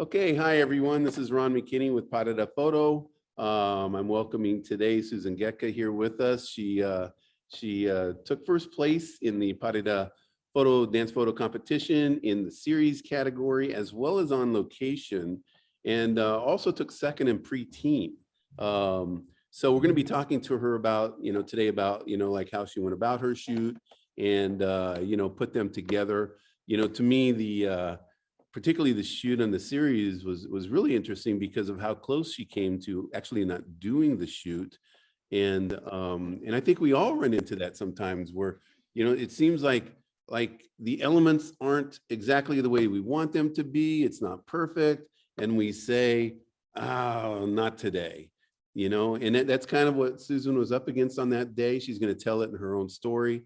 Okay, hi everyone. This is Ron McKinney with Pas de Deux. I'm welcoming today Susan Gietka here with us. She took first place in the Pas de Deux dance photo competition in the series category, as well as on location, and also took second in pre-team. So we're going to be talking to her about, today about, like how she went about her shoot and, put them together. To me, particularly the shoot on the series was really interesting because of how close she came to actually not doing the shoot. And I think we all run into that sometimes where, it seems like the elements aren't exactly the way we want them to be. It's not perfect. And we say, oh, not today, and that's kind of what Susan was up against on that day. She's going to tell it in her own story.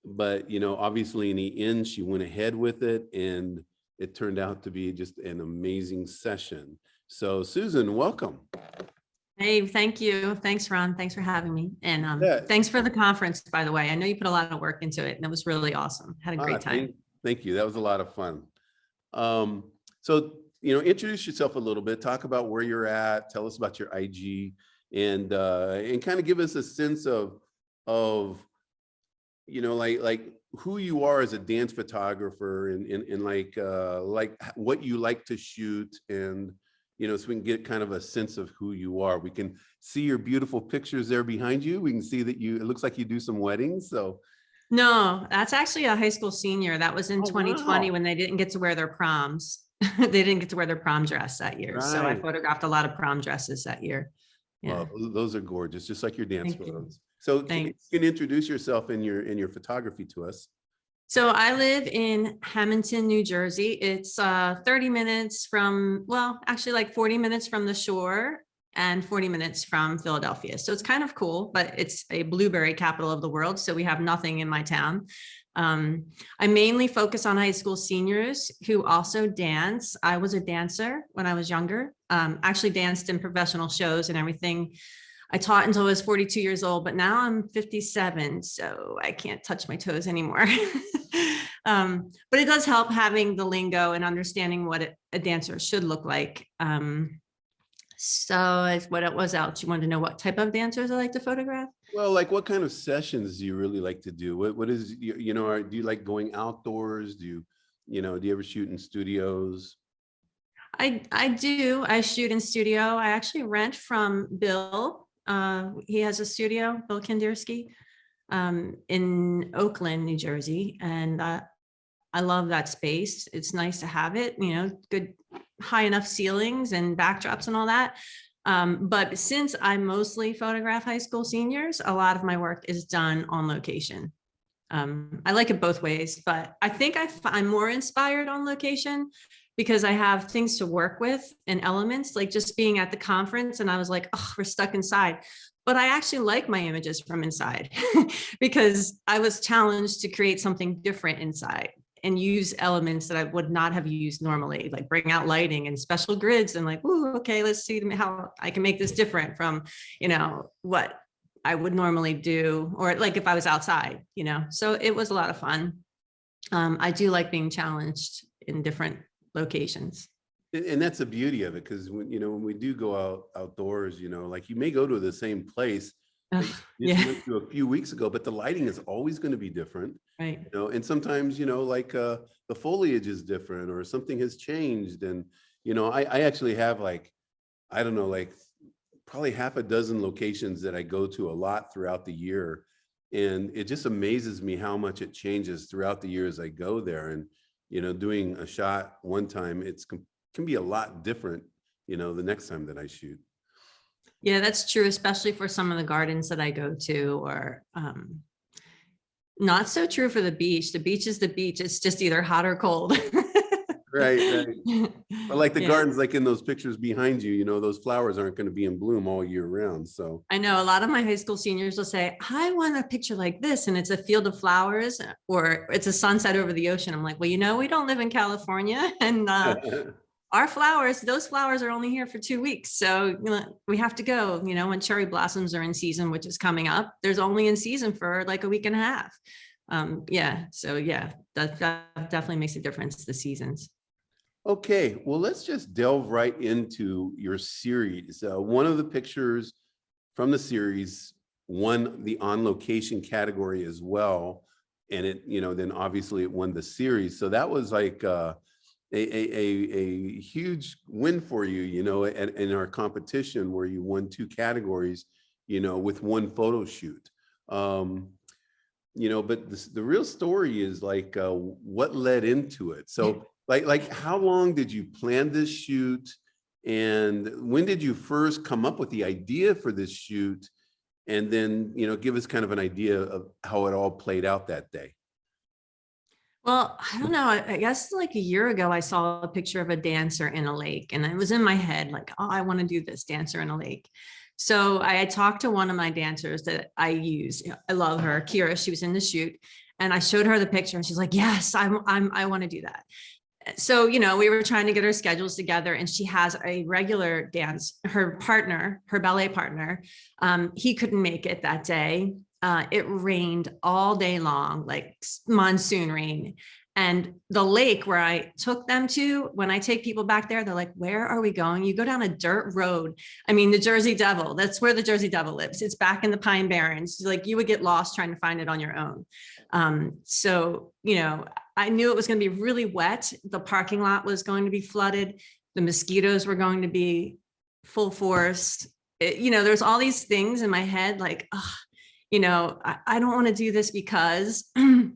But obviously in the end she went ahead with it, and it turned out to be just an amazing session. So Susan, welcome. Hey, thank you. Thanks, Ron. Thanks for having me. And Yeah. thanks for the conference, by the way. I know you put a lot of work into it and it was really awesome. Had a great time. Thank you. That was a lot of fun. So, introduce yourself a little bit, talk about where you're at, tell us about your IG, and kind of give us a sense of like who you are as a dance photographer, and like what you like to shoot, and so we can get kind of a sense of who you are. We can see your beautiful pictures there behind you. We can see that it looks like you do some weddings. So no, that's actually a high school senior. That was in 2020 wow. when they didn't get to wear their proms. They didn't get to wear their prom dress that year. Right. So I photographed a lot of prom dresses that year. Yeah. Well, those are gorgeous, just like your dance Thank photos. You. So you can introduce yourself and your photography to us. So I live in Hamilton, New Jersey. It's 30 minutes from, well, actually like 40 minutes from the shore and 40 minutes from Philadelphia. So it's kind of cool, but it's a blueberry capital of the world. So we have nothing in my town. I mainly focus on high school seniors who also dance. I was a dancer when I was younger, actually danced in professional shows and everything. I taught until I was 42 years old, but now I'm 57, so I can't touch my toes anymore. But it does help having the lingo and understanding what a dancer should look like. So what was else? You wanted to know what type of dancers I like to photograph? Well, like what kind of sessions do you really like to do? What is, do you like going outdoors? Do you ever shoot in studios? I do. I shoot in studio. I actually rent from Bill. He has a studio, Bill Kandirsky, in Oakland, New Jersey. And I love that space. It's nice to have it, good high enough ceilings and backdrops and all that. But since I mostly photograph high school seniors, a lot of my work is done on location. I like it both ways, but I think I'm more inspired on location because I have things to work with and elements, like just being at the conference and I was like, oh, we're stuck inside. But I actually like my images from inside because I was challenged to create something different inside and use elements that I would not have used normally, like bring out lighting and special grids and like, ooh, okay, let's see how I can make this different from, what I would normally do, or like if I was outside, so it was a lot of fun. I do like being challenged in different locations. And that's the beauty of it, because when we do go outdoors, like you may go to the same place you went to a few weeks ago, but the lighting is always going to be different, right? And sometimes like the foliage is different or something has changed, and I actually have like, I don't know, like probably half a dozen locations that I go to a lot throughout the year, and it just amazes me how much it changes throughout the year as I go there. And doing a shot one time, can be a lot different, the next time that I shoot. Yeah, that's true, especially for some of the gardens that I go to, or not so true for the beach. The beach is the beach. It's just either hot or cold. Right. But like the gardens, like in those pictures behind you, those flowers aren't going to be in bloom all year round. So I know a lot of my high school seniors will say, I want a picture like this. And it's a field of flowers or it's a sunset over the ocean. I'm like, well, we don't live in California, and our flowers, those flowers are only here for 2 weeks. So we have to go, when cherry blossoms are in season, which is coming up, there's only in season for like a week and a half. So that definitely makes a difference, the seasons. Okay, well, let's just delve right into your series. One of the pictures from the series won the on location category as well. And it, then obviously it won the series. So that was like a huge win for you, in our competition where you won two categories, with one photo shoot. But the real story is like what led into it. So like how long did you plan this shoot? And when did you first come up with the idea for this shoot? And then, give us kind of an idea of how it all played out that day. Well, I don't know. I guess like a year ago, I saw a picture of a dancer in a lake, and it was in my head like, oh, I want to do this, dancer in a lake. So I had talked to one of my dancers that I use. I love her, Kira. She was in the shoot, and I showed her the picture, and she's like, yes, I want to do that. So, we were trying to get our schedules together, and she has a regular dance, her partner, her ballet partner. He couldn't make it that day. It rained all day long, like monsoon rain. And the lake where I took them to, when I take people back there, they're like, where are we going? You go down a dirt road. I mean, the Jersey Devil, that's where the Jersey Devil lives. It's back in the Pine Barrens. Like you would get lost trying to find it on your own. So, I knew it was going to be really wet. The parking lot was going to be flooded. The mosquitoes were going to be full force. There's all these things in my head, like, I don't want to do this because, and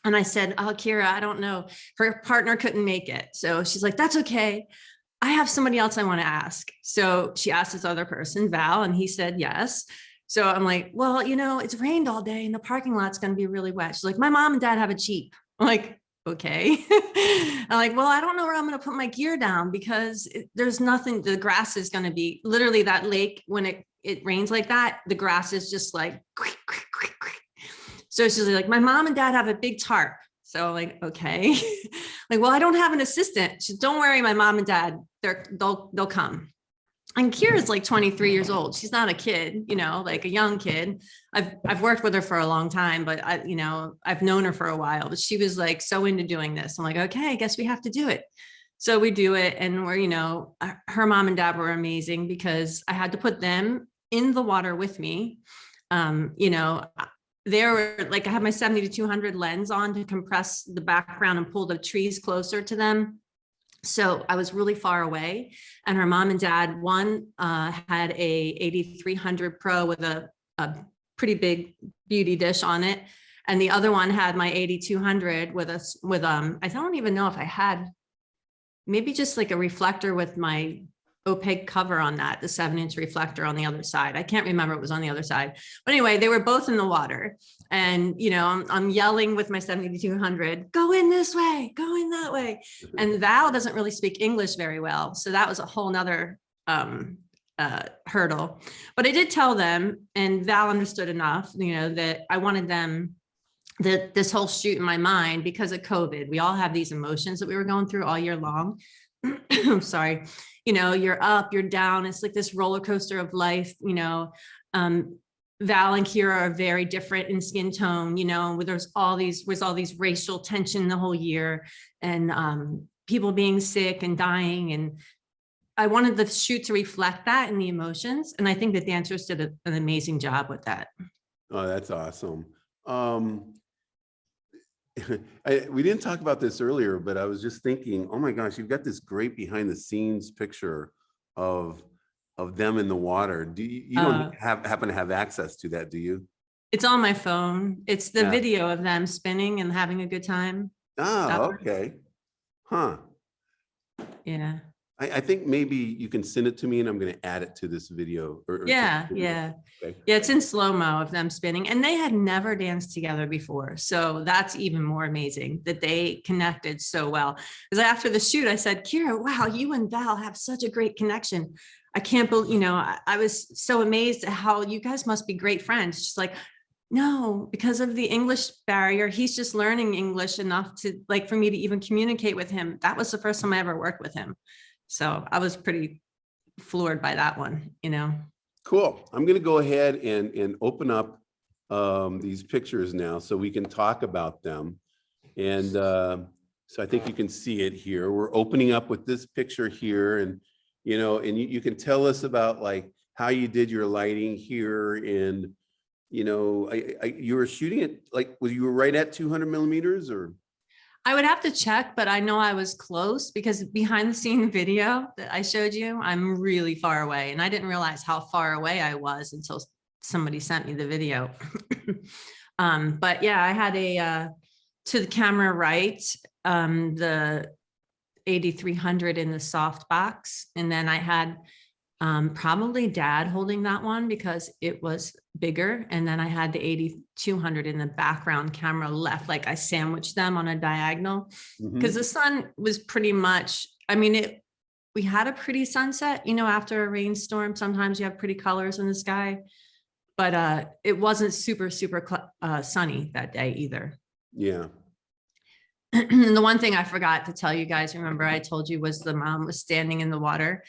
I said, oh, Kira, I don't know. Her partner couldn't make it. So she's like, that's okay. I have somebody else I want to ask. So she asked this other person, Val, and he said yes. So I'm like, well, it's rained all day and the parking lot's going to be really wet. She's like, my mom and dad have a Jeep. I'm like, okay. I'm like, well, I don't know where I'm going to put my gear down because there's nothing. The grass is going to be literally that lake. When it rains like that, the grass is just like, quick, quick, quick, quick. So she's like, my mom and dad have a big tarp. So I'm like, okay. Like, well, I don't have an assistant. She said, don't worry, my mom and dad, they'll come. And Kira's like 23 years old. She's not a kid, like a young kid. I've worked with her for a long time, but I've known her for a while, but she was like so into doing this. I'm like, okay, I guess we have to do it. So we do it. And we're, her mom and dad were amazing because I had to put them in the water with me. They were like, I have my 70-200 lens on to compress the background and pull the trees closer to them. So I was really far away, and her mom and dad, one had a 8300 Pro with a pretty big beauty dish on it. And the other one had my 8200 with I don't even know if I had maybe just like a reflector with my opaque cover on that, the 7-inch reflector on the other side. I can't remember, it was on the other side. But anyway, they were both in the water. And, I'm yelling with my 70-200, go in this way, go in that way. And Val doesn't really speak English very well. So that was a whole nother hurdle. But I did tell them, and Val understood enough, that I wanted them, that this whole shoot in my mind, because of COVID, we all have these emotions that we were going through all year long. Sorry. You're up, you're down. It's like this roller coaster of life. Val and Kira are very different in skin tone, where there's all these racial tension the whole year, and people being sick and dying. And I wanted the shoot to reflect that in the emotions. And I think the dancers did an amazing job with that. Oh, that's awesome. We didn't talk about this earlier, but I was just thinking, oh my gosh, you've got this great behind the scenes picture of them in the water. Do you don't happen to have access to that, do you? It's on my phone. It's the video of them spinning and having a good time. Oh, okay. Huh. Yeah. I think maybe you can send it to me and I'm going to add it to this video. Yeah. Okay. Yeah, it's in slow-mo of them spinning, and they had never danced together before. So that's even more amazing that they connected so well. Because after the shoot, I said, Kira, wow, you and Val have such a great connection. I can't believe, I was so amazed at how you guys must be great friends. She's like, no, because of the English barrier, he's just learning English enough to like for me to even communicate with him. That was the first time I ever worked with him. So I was pretty floored by that one, Cool. I'm going to go ahead and open up these pictures now so we can talk about them. And So I think you can see it here. We're opening up with this picture here, and you can tell us about like how you did your lighting here, and you were shooting it like, you were right at 200 millimeters, or? I would have to check, but I know I was close because behind the scene video that I showed you, I'm really far away. And I didn't realize how far away I was until somebody sent me the video. But yeah, I had to the camera right, the 8300 in the soft box. And then I had probably Dad holding that one because it was bigger. And then I had the 8200 in the background camera left, like I sandwiched them on a diagonal because the sun was pretty much, I mean, we had a pretty sunset, after a rainstorm, sometimes you have pretty colors in the sky, but it wasn't super sunny that day either. Yeah. And the one thing I forgot to tell you guys, remember I told you, was the mom was standing in the water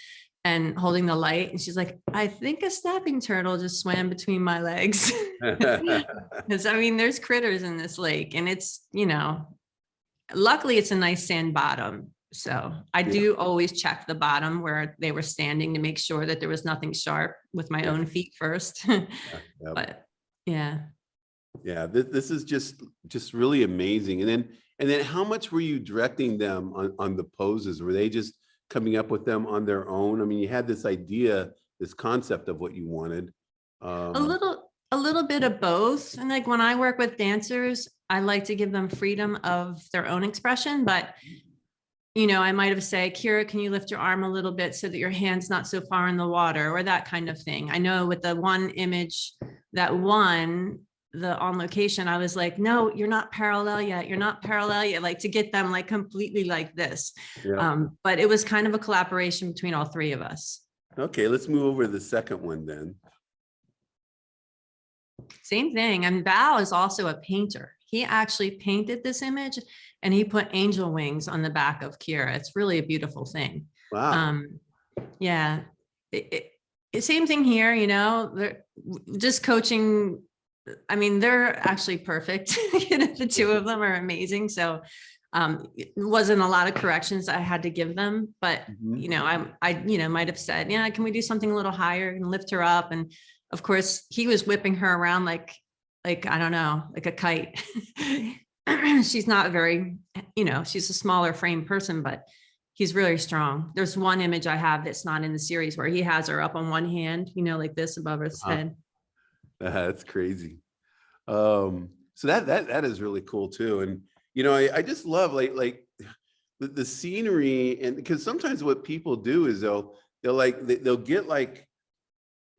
and holding the light. And she's like, I think a snapping turtle just swam between my legs. Because I mean, there's critters in this lake, and it's, luckily it's a nice sand bottom. So I do always check the bottom where they were standing to make sure that there was nothing sharp with my own feet first. But yeah. Yeah, this is just really amazing. And then how much were you directing them on the poses? Were they just coming up with them on their own? I mean, you had this idea, this concept of what you wanted. A little bit of both. And like when I work with dancers, I like to give them freedom of their own expression, but I might have said, Kira, can you lift your arm a little bit so that your hand's not so far in the water, or that kind of thing. I know with the one image that won the on location, I was like, no, you're not parallel yet. You're not parallel yet. Like to get them like completely like this. Yeah. But it was kind of a collaboration between all three of us. Okay, let's move over to the second one then. Same thing. And Bao is also a painter. He actually painted this image and he put angel wings on the back of Kira. It's really a beautiful thing. Wow. Yeah. Same thing here, they're just coaching. I mean, they're actually perfect. The two of them are amazing. So it wasn't a lot of corrections I had to give them, but I might have said, yeah, can we do something a little higher and lift her up? And of course he was whipping her around like, I don't know, like a kite. She's not very, she's a smaller frame person, but he's really strong. There's one image I have that's not in the series where he has her up on one hand, like this above his head. That's crazy. So that is really cool too. And I just love like the scenery, and because sometimes what people do is they'll get like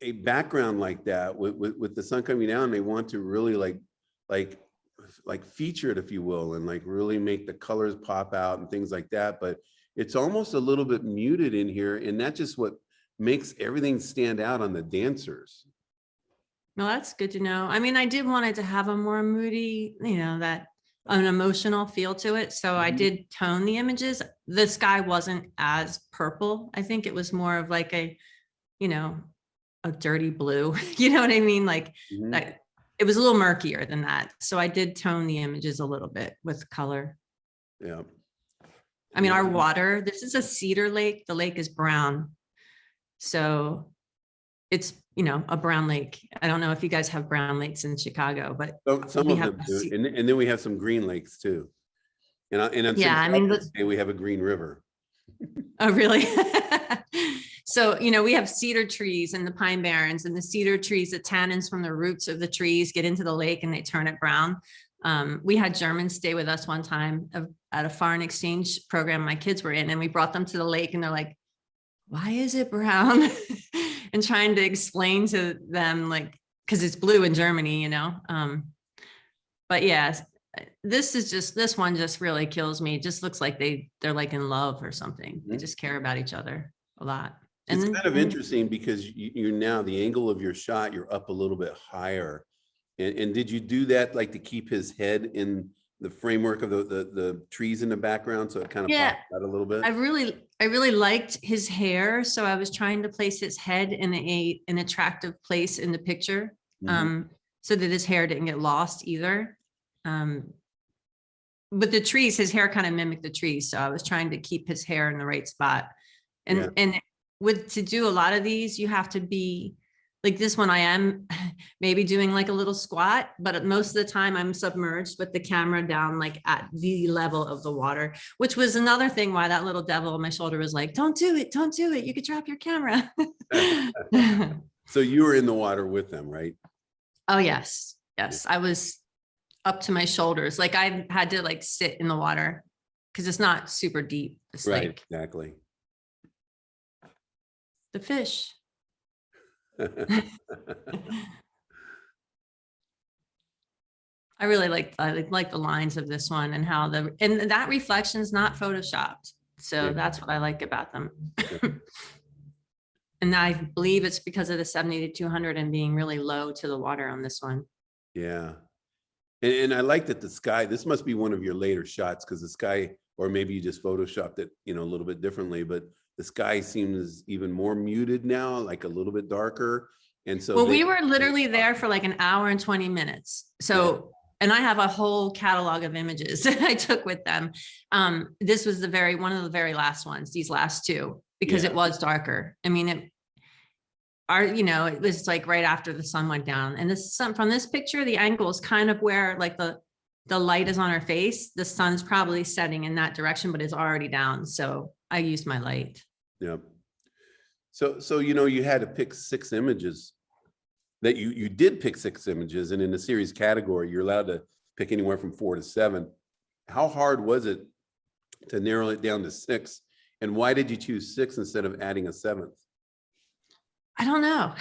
a background like that with the sun coming down. They want to really like feature it, if you will, and like really make the colors pop out and things like that. But it's almost a little bit muted in here, and that's just what makes everything stand out on the dancers. Well, that's good to know. I mean, I did want it to have a more moody, that an emotional feel to it. So I did tone the images. The sky wasn't as purple. I think it was more of like a dirty blue. You know what I mean? Like that. It was a little murkier than that. So I did tone the images a little bit with color. Yeah. I mean, our water, this is a cedar lake. The lake is brown. So it's, a brown lake. I don't know if you guys have brown lakes in Chicago, but some of them do. And then we have some green lakes too. And yeah, I mean, we have a green river. Oh, really? So, we have cedar trees in the pine barrens, and the cedar trees, the tannins from the roots of the trees get into the lake and they turn it brown. We had Germans stay with us one time at a foreign exchange program my kids were in, and we brought them to the lake and they're like, why is it brown? And trying to explain to them, like, because it's blue in Germany, but yeah, this one just really kills me. It just looks like they're like in love or something. They just care about each other a lot. It's kind of interesting because you're now, the angle of your shot, you're up a little bit higher. And did you do that like to keep his head in the framework of the trees in the background, so it kind of pops out a little bit? I really liked his hair, so I was trying to place his head in an attractive place in the picture, so that his hair didn't get lost either. with the trees, his hair kind of mimicked the trees. So I was trying to keep his hair in the right spot. Yeah. And to do a lot of these, you have to be like this one. I am maybe doing like a little squat, but most of the time I'm submerged with the camera down like at the level of the water, which was another thing why that little devil on my shoulder was like, don't do it. Don't do it. You could drop your camera. So you were in the water with them, right? Oh, yes. Yes. I was up to my shoulders. Like I had to like sit in the water because it's not super deep. It's Right, like exactly. the fish. I really like the lines of this one and how and that reflection is not photoshopped. So Yeah. that's what I like about them. Yeah. And I believe it's because of the 70 to 200 and being really low to the water on this one. Yeah. And I like that the sky, this must be one of your later shots because the sky, or maybe you just photoshopped it, a little bit differently, but the sky seems even more muted now, like a little bit darker. And so well, we were literally there for like an hour and 20 minutes. So, and I have a whole catalog of images that I took with them. This was one of the very last ones, these last two, because it was darker. I mean, it was like right after the sun went down, and from this picture, the angle is kind of where like the light is on her face. The sun's probably setting in that direction, but it's already down. So I used my light. Yeah. So you had to pick 6 images. That you did pick 6 images, and in the series category, you're allowed to pick anywhere from 4 to 7. How hard was it to narrow it down to 6? And why did you choose 6 instead of adding a 7th? I don't know.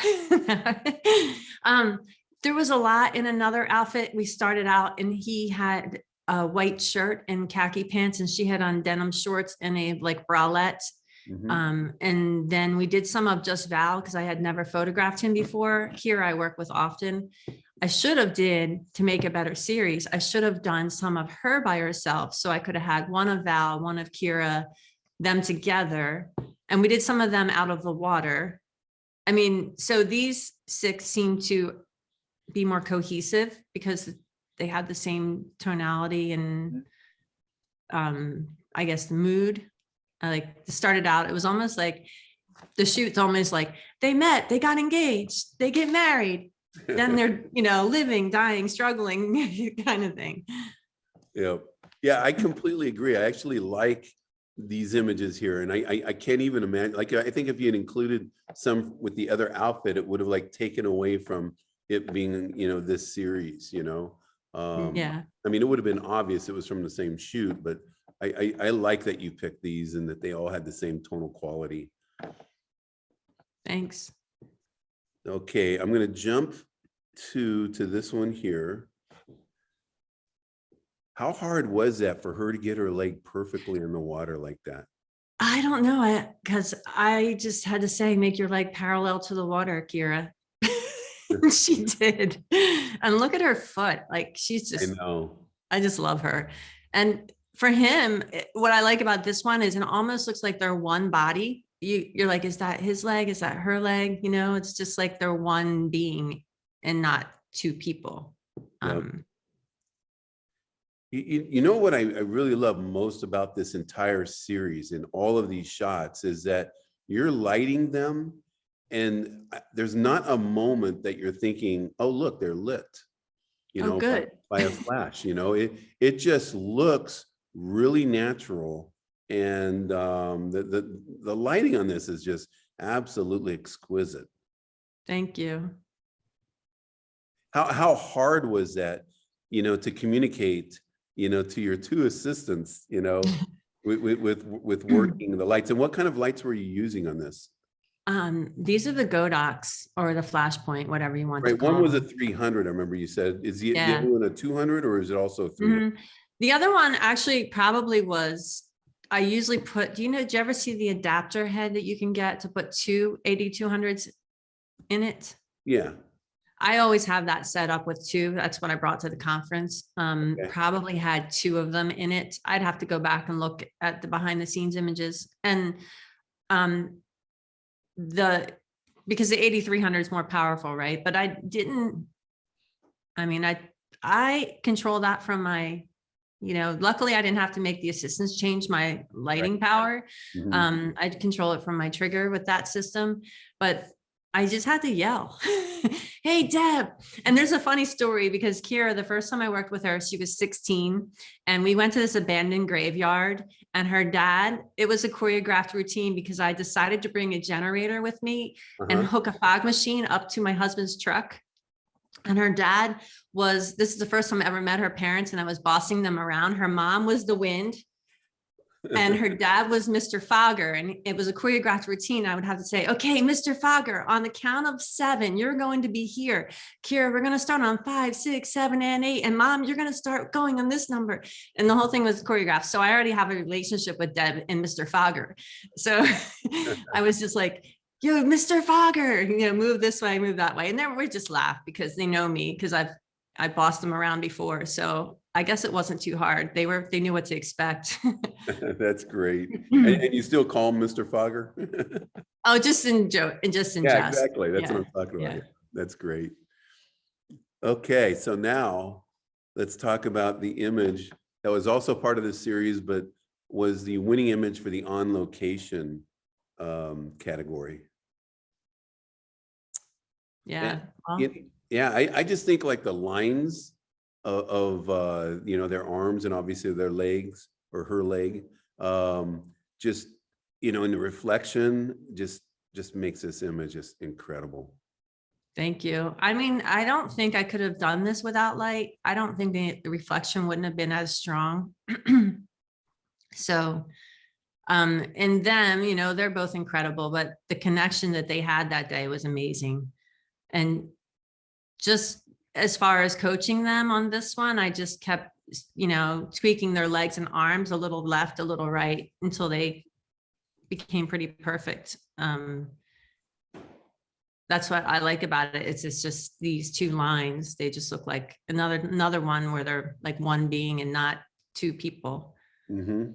There was a lot in another outfit. We started out and he had a white shirt and khaki pants, and she had on denim shorts and a like bralette. And then we did some of just Val because I had never photographed him before. Here I work with often. I should have to make a better series. I should have done some of her by herself. So I could have had one of Val, one of Kira, them together. And we did some of them out of the water. I mean, so these 6 seem to be more cohesive because they had the same tonality and I guess the mood. Like it started out, it was almost like the shoot's almost like they met, they got engaged, they get married, then they're, living, dying, struggling kind of thing. Yeah, I completely agree. I actually like these images here, and I can't even imagine, like, I think if you had included some with the other outfit, it would have like taken away from it being, this series, Yeah. I mean, it would have been obvious it was from the same shoot, but I like that you picked these and that they all had the same tonal quality. Thanks. Okay, I'm going to jump to this one here. How hard was that for her to get her leg perfectly in the water like that? I don't know, because I just had to say, make your leg parallel to the water, Kira. She did. And look at her foot. Like she's just, I know. I just love her. And for him, what I like about this one is it almost looks like they're one body. You're like, is that his leg? Is that her leg? It's just like they're one being and not 2 people. Yep. You know what I really love most about this entire series and all of these shots is that you're lighting them, and there's not a moment that you're thinking, oh, look, they're lit, good. by a flash. It just looks really natural, and the lighting on this is just absolutely exquisite. Thank you. How hard was that, to communicate, to your 2 assistants, with working the lights? And what kind of lights were you using on this? These are the Godox or the Flashpoint, whatever you want to call One was a them. 300. I remember you said, is the other one a 200 or is it also 300? The other one actually probably was, I usually put, did you ever see the adapter head that you can get to put 2 8200s in it? Yeah. I always have that set up with 2. That's what I brought to the conference. Probably had 2 of them in it. I'd have to go back and look at the behind the scenes images. And because the 8300 is more powerful, right? But I control that from my luckily I didn't have to make the assistants change my lighting power. Mhm. I'd control it from my trigger with that system, but I just had to yell, "Hey, Deb." And there's a funny story because Kira, the first time I worked with her, she was 16 and we went to this abandoned graveyard, and her dad, it was a choreographed routine because I decided to bring a generator with me and Uh-huh. hook a fog machine up to my husband's truck. And her dad this is the first time I ever met her parents, and I was bossing them around. Her mom was the wind and her dad was Mr. Fogger. And it was a choreographed routine. I would have to say, "Okay, Mr. Fogger, on the count of 7, you're going to be here. Kira, we're going to start on 5, 6, 7, and 8. And Mom, you're going to start going on this number." And the whole thing was choreographed. So I already have a relationship with Deb and Mr. Fogger. So I was just like, "Yo, Mr. Fogger, move this way, move that way." And then we just laugh because they know me because I bossed them around before. So I guess it wasn't too hard. They knew what to expect. That's great. And you still call him Mr. Fogger? Oh, just in joke and just in Yeah, jest. exactly. That's what Yeah. I'm talking about. Yeah. Yeah, that's great. Okay, so now let's talk about the image that was also part of the series, but was the winning image for the on location category. Yeah. Well, Yeah, I just think like the lines of their arms and obviously their legs or her leg, just in the reflection, just makes this image just incredible. thank you. I mean, I don't think I could have done this without light. I don't think the reflection wouldn't have been as strong. So, and them, they're both incredible, but the connection that they had that day was amazing. And just as far as coaching them on this one, I just kept, tweaking their legs and arms a little left, a little right until they became pretty perfect. That's what I like about it. It's just these 2 lines. They just look like another one where they're like one being and not 2 people. Mm-hmm.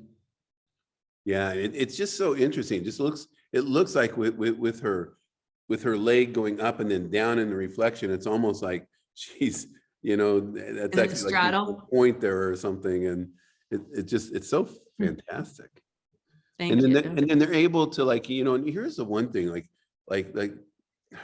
Yeah, it's just so interesting. It looks like with her leg going up and then down in the reflection, it's almost like she's, that's And the actually like a straddle. point there or something. And it's so fantastic. Thank you. And then they're able to and here's the one thing like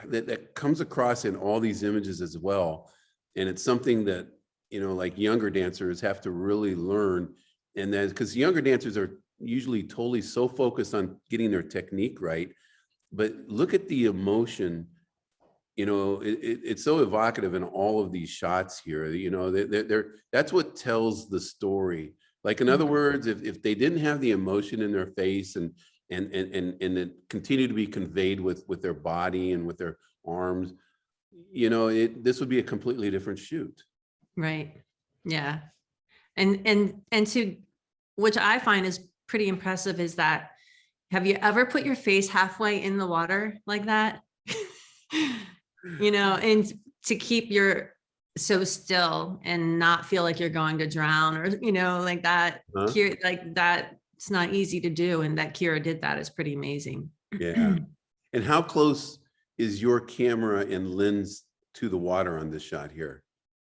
that comes across in all these images as well. And it's something that, like younger dancers have to really learn. And then because younger dancers are usually totally so focused on getting their technique right. But look at the emotion, it's so evocative in all of these shots here, that's what tells the story. Like, in other words, if they didn't have the emotion in their face and it continued to be conveyed with their body and with their arms, this would be a completely different shoot. Right. Yeah. And to, which I find is pretty impressive, is that, have you ever put your face halfway in the water like that? And to keep your so still and not feel like you're going to drown or, like that, Huh? like that, it's not easy to do. And that Kira did that is pretty amazing. Yeah. And how close is your camera and lens to the water on this shot here?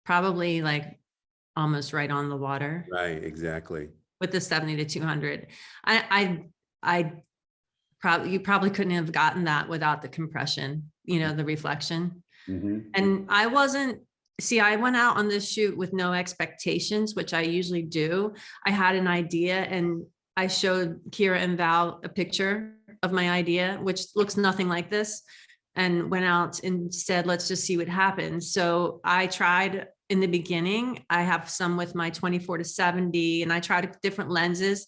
Probably like almost right on the water. Right, exactly. With the 70 to 200. You probably couldn't have gotten that without the compression, the reflection. Mm-hmm. And I went out on this shoot with no expectations, which I usually do. I had an idea and I showed Kira and Val a picture of my idea, which looks nothing like this, and went out and said, "Let's just see what happens." So I tried in the beginning. I have some with my 24 to 70 and I tried different lenses.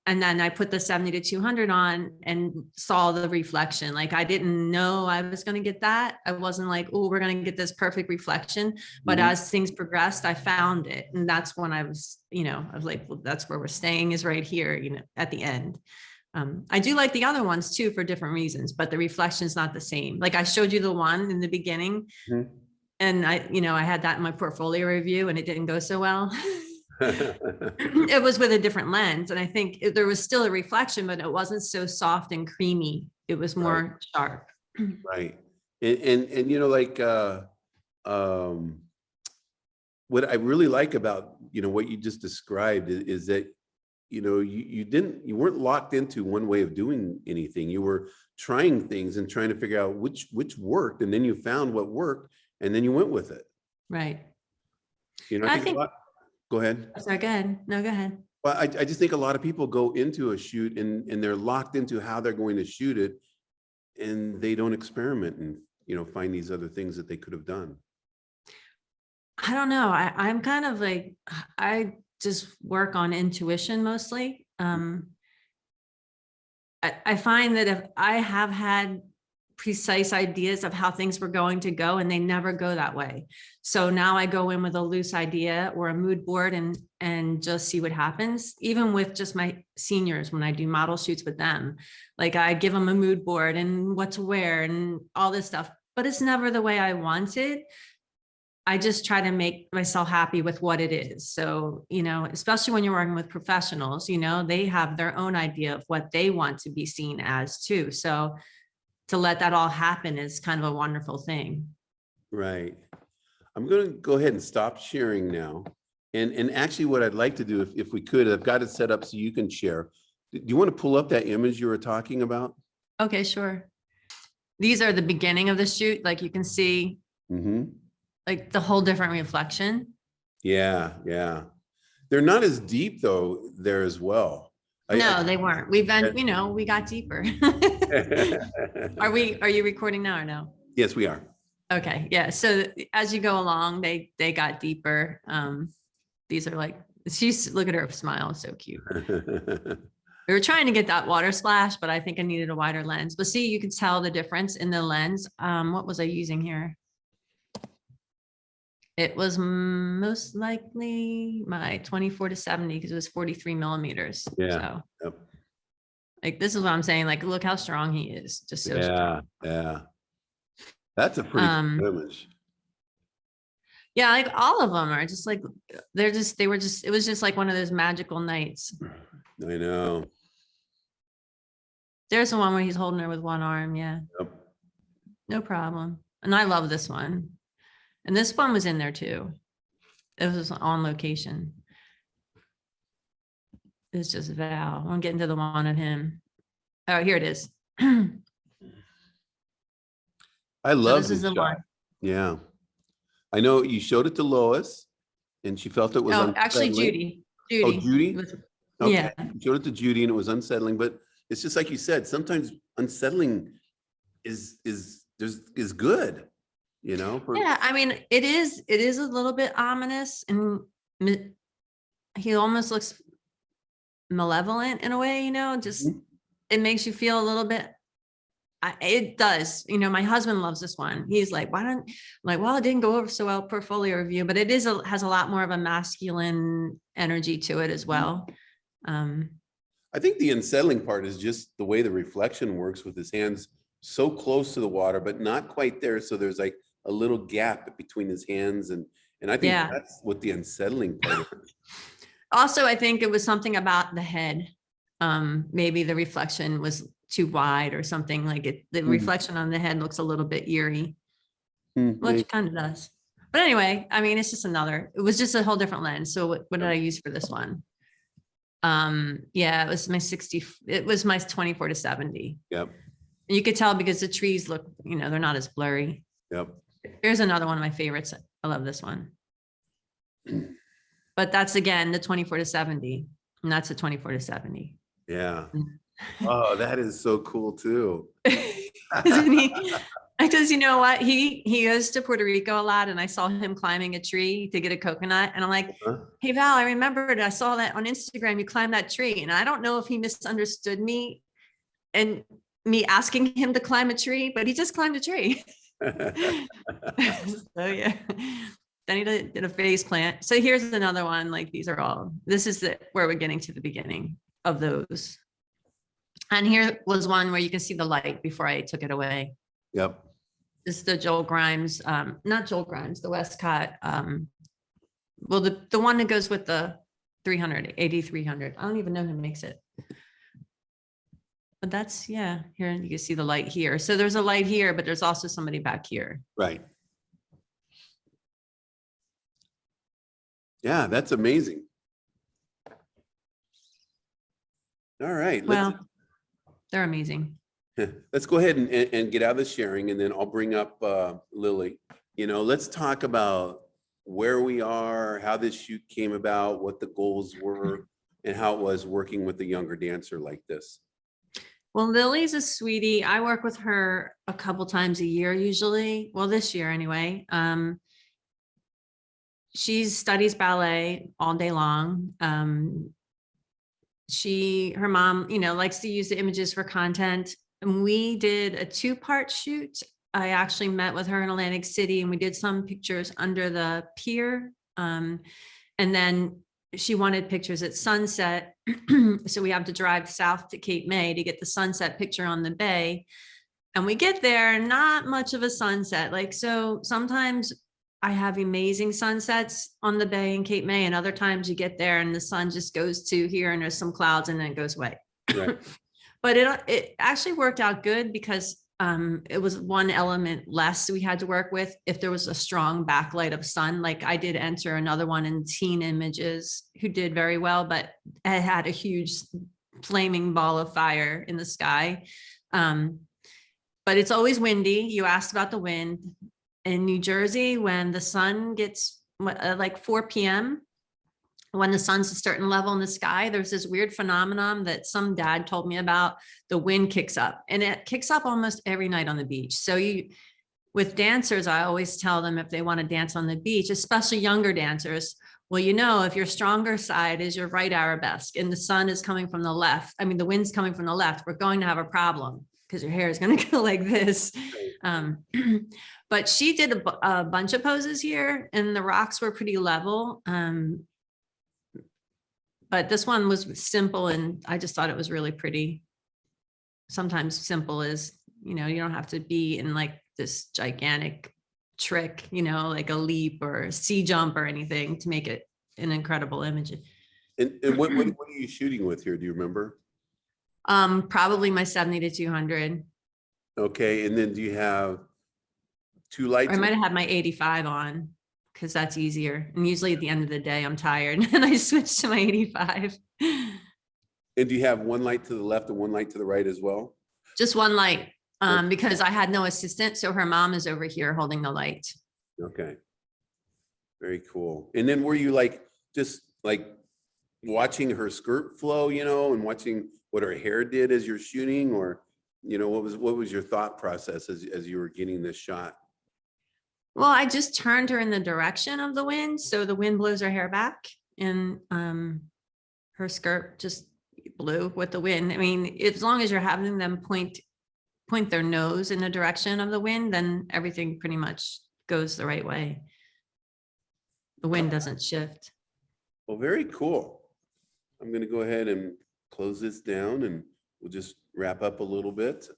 And then I put the 70 to 200 on and saw the reflection. Like, I didn't know I was going to get that. I wasn't like, "Oh, we're going to get this perfect reflection." But as things progressed, I found it. And that's when I was like, well, that's where we're staying, is right here, at the end. I do like the other ones too, for different reasons, but the reflection is not the same. Like, I showed you the one in the beginning. Mm-hmm. And I had that in my portfolio review and it didn't go so well. It was with a different lens. And I think there was still a reflection, but it wasn't so soft and creamy. It was more sharp. Right. And what I really like about, what you just described is that, you weren't locked into one way of doing anything. You were trying things and trying to figure out which worked. And then you found what worked and then you went with it. Right. I I think a think, lot, go ahead. sorry, go ahead. No, go ahead. Well, I just think a lot of people go into a shoot and they're locked into how they're going to shoot it, and they don't experiment and, find these other things that they could have done. I don't know. I'm kind of like, I just work on intuition mostly. I find that if I have had precise ideas of how things were going to go and they never go that way. So now I go in with a loose idea or a mood board and just see what happens. Even with just my seniors, when I do model shoots with them, like I give them a mood board and what to wear and all this stuff, but it's never the way I want it. I just try to make myself happy with what it is. So, especially when you're working with professionals, they have their own idea of what they want to be seen as too. So to let that all happen is kind of a wonderful thing. Right. I'm going to go ahead and stop sharing now. And actually what I'd like to do, if we could, I've got it set up so you can share. Do you want to pull up that image you were talking about? Okay, sure. These are the beginning of the shoot. Like you can see like the whole different reflection. Yeah. Yeah. They're not as deep though there as well. No, they weren't. We've been, we got deeper. Are you recording now or no? Yes, we are. Okay. Yeah. So as you go along, they got deeper. These are like, look at her smile. So cute. We were trying to get that water splash, but I think I needed a wider lens. But see, you can tell the difference in the lens. What was I using here? It was most likely my 24-70 because it was 43 millimeters. Yeah. So Yep. like, this is what I'm saying. Like, look how strong he is. Just so strong. Yeah. That's a pretty good image. Yeah. Like all of them are just like, it was just like one of those magical nights. I know. There's the one where he's holding her with one arm. Yeah. Yep. No problem. And I love this one. And this one was in there too. It was on location. It's just Val. I'm getting to the one of him. Oh, here it is. I love this is the one. Yeah. I know you showed it to Lois and she felt it was actually unsettling. Judy. Oh, Judy? Okay. Yeah. You showed it to Judy and it was unsettling, but it's just like you said, sometimes unsettling is good. Yeah, I mean, it is a little bit ominous and he almost looks malevolent in a way, just it makes you feel a little bit. It does. My husband loves this one. He's like, why don't, I'm like, well, it didn't go over so well portfolio review, but it has a lot more of a masculine energy to it as well. I think the unsettling part is just the way the reflection works with his hands so close to the water, but not quite there. So there's like a little gap between his hands. And I think that's what the unsettling part is. Also, I think it was something about the head. Maybe the reflection was too wide or something like it. The reflection on the head looks a little bit eerie, which kind of does. But anyway, I mean, it's just it was just a whole different lens. So what did I use for this one? Yeah, it was my 24-70. Yep. You could tell because the trees look, they're not as blurry. Yep. Here's another one of my favorites. I love this one. But that's again the 24-70, and that's a 24-70. Yeah. Oh, that is so cool too. Isn't he? Because you know what? He goes to Puerto Rico a lot, and I saw him climbing a tree to get a coconut. And I'm like, hey Val, I remembered I saw that on Instagram. You climbed that tree. And I don't know if he misunderstood me and me asking him to climb a tree, but he just climbed a tree. So yeah. Then he did a face plant. So here's another one. Like this is where we're getting to the beginning of those. And here was one where you can see the light before I took it away. Yep. This is the Joel Grimes, not Joel Grimes, the Westcott. Well, the one that goes with the 300, 8300. I don't even know who makes it. But that's, here you can see the light here. So there's a light here, but there's also somebody back here. Right. Yeah, that's amazing. All right, Well, they're amazing. let's go ahead and get out of the sharing, and then I'll bring up Lily. Let's talk about where we are, how this shoot came about, what the goals were, and how it was working with a younger dancer like this. Well, Lily's a sweetie. I work with her a couple times a year usually. Well, this year anyway. She studies ballet all day long. Her mom, likes to use the images for content. And we did a 2-part shoot. I actually met with her in Atlantic City and we did some pictures under the pier. And then she wanted pictures at sunset. So we have to drive south to Cape May to get the sunset picture on the bay. And we get there, not much of a sunset. So sometimes I have amazing sunsets on the bay in Cape May, and other times you get there and the sun just goes to here and there's some clouds and then it goes away. Right. But it actually worked out good because it was one element less we had to work with if there was a strong backlight of sun. Like I did enter another one in Teen Images who did very well, but it had a huge flaming ball of fire in the sky. But it's always windy. You asked about the wind. In New Jersey, when the sun gets like 4 p.m., when the sun's a certain level in the sky, there's this weird phenomenon that some dad told me about. The wind kicks up, and it kicks up almost every night on the beach. So with dancers, I always tell them if they want to dance on the beach, especially younger dancers, well, if your stronger side is your right arabesque and the sun is coming from the left, the wind's coming from the left, we're going to have a problem because your hair is going to go like this. But she did a bunch of poses here and the rocks were pretty level. But this one was simple and I just thought it was really pretty. Sometimes simple is, you don't have to be in like this gigantic trick, like a leap or a sea jump or anything to make it an incredible image. And what are you shooting with here? Do you remember? Probably my 70 to 200. Okay, and then do you have 2 lights? Or I might have had my 85 on because that's easier. And usually at the end of the day, I'm tired and I switch to my 85. And do you have 1 light to the left and 1 light to the right as well? Just 1 light, because I had no assistant. So her mom is over here holding the light. Okay. Very cool. And then were you just watching her skirt flow, and watching what her hair did as you're shooting, or, what was your thought process as you were getting this shot? Well, I just turned her in the direction of the wind. So the wind blows her hair back and her skirt just blew with the wind. As long as you're having them point their nose in the direction of the wind, then everything pretty much goes the right way. The wind doesn't shift. Well, very cool. I'm going to go ahead and close this down and we'll just wrap up a little bit.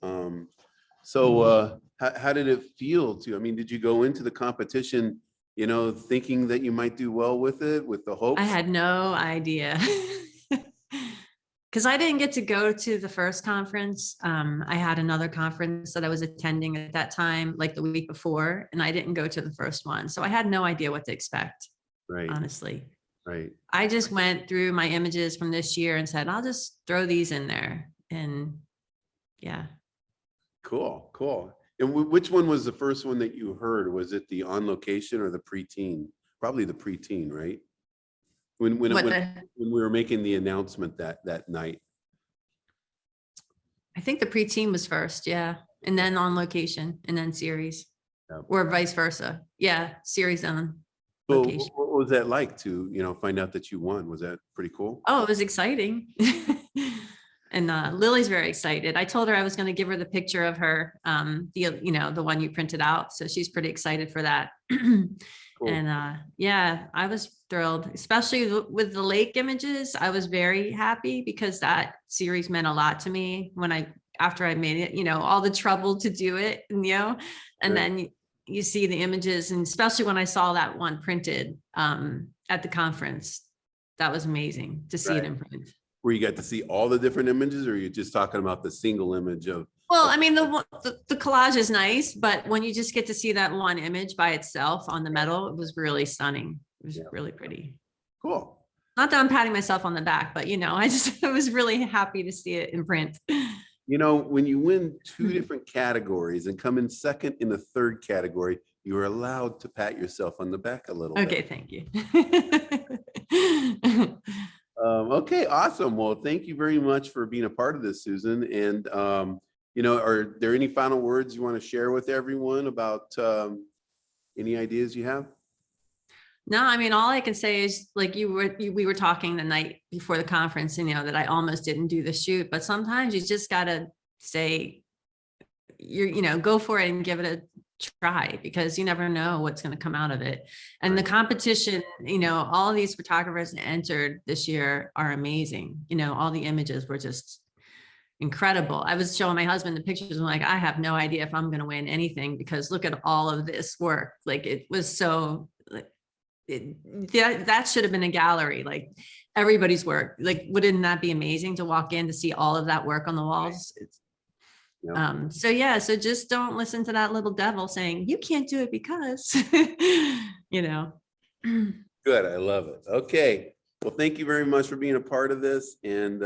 So how did it feel did you go into the competition, thinking that you might do well with it, with the hopes? I had no idea. Because I didn't get to go to the first conference. I had another conference that I was attending at that time, like the week before, and I didn't go to the first one. So I had no idea what to expect, right? Honestly. Right. I just went through my images from this year and said, I'll just throw these in there. And yeah. Cool. And which one was the first one that you heard? Was it the On Location or the Preteen? Probably the Preteen, right? When we were making the announcement that night. I think the Preteen was first, yeah. And then On Location and then series. Yeah. Or vice versa. Yeah, series on So location. what was that like to, find out that you won? Was that pretty cool? Oh, it was exciting. And Lily's very excited. I told her I was going to give her the picture of her, the one you printed out. So she's pretty excited for that. Cool. And yeah, I was thrilled, especially with the lake images. I was very happy because that series meant a lot to me after I made it, all the trouble to do it, and right. Then you see the images, and especially when I saw that one printed at the conference, that was amazing to see it in print. Where you got to see all the different images, or are you just talking about the single image of? Well, the collage is nice, but when you just get to see that one image by itself on the metal, it was really stunning. It was really pretty. Cool. Not that I'm patting myself on the back, but I was really happy to see it in print. You know, when you win two different categories and come in second in the third category, you are allowed to pat yourself on the back a little Okay, bit. thank you. Okay, awesome. Well, thank you very much for being a part of this, Susan. And, are there any final words you want to share with everyone about any ideas you have? No, I mean, all I can say is like we were talking the night before the conference, and that I almost didn't do the shoot, but sometimes you just gotta say go for it and give it a try, because you never know what's going to come out of it. And the competition, all of these photographers entered this year are amazing. All the images were just incredible. I was showing my husband the pictures and like, I have no idea if I'm going to win anything, because look at all of this work. Like, it was so like, that should have been a gallery, like everybody's work. Like, wouldn't that be amazing to walk in to see all of that work on the walls? So just don't listen to that little devil saying you can't do it because Good. I love it. Okay. Well, thank you very much for being a part of this, and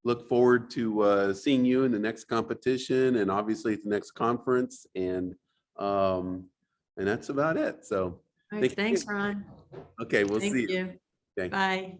look forward to seeing you in the next competition and obviously at the next conference. And that's about it. So all right, thanks, you. Ron. Okay. We'll see Thank you. you. Okay. Bye. Bye-bye.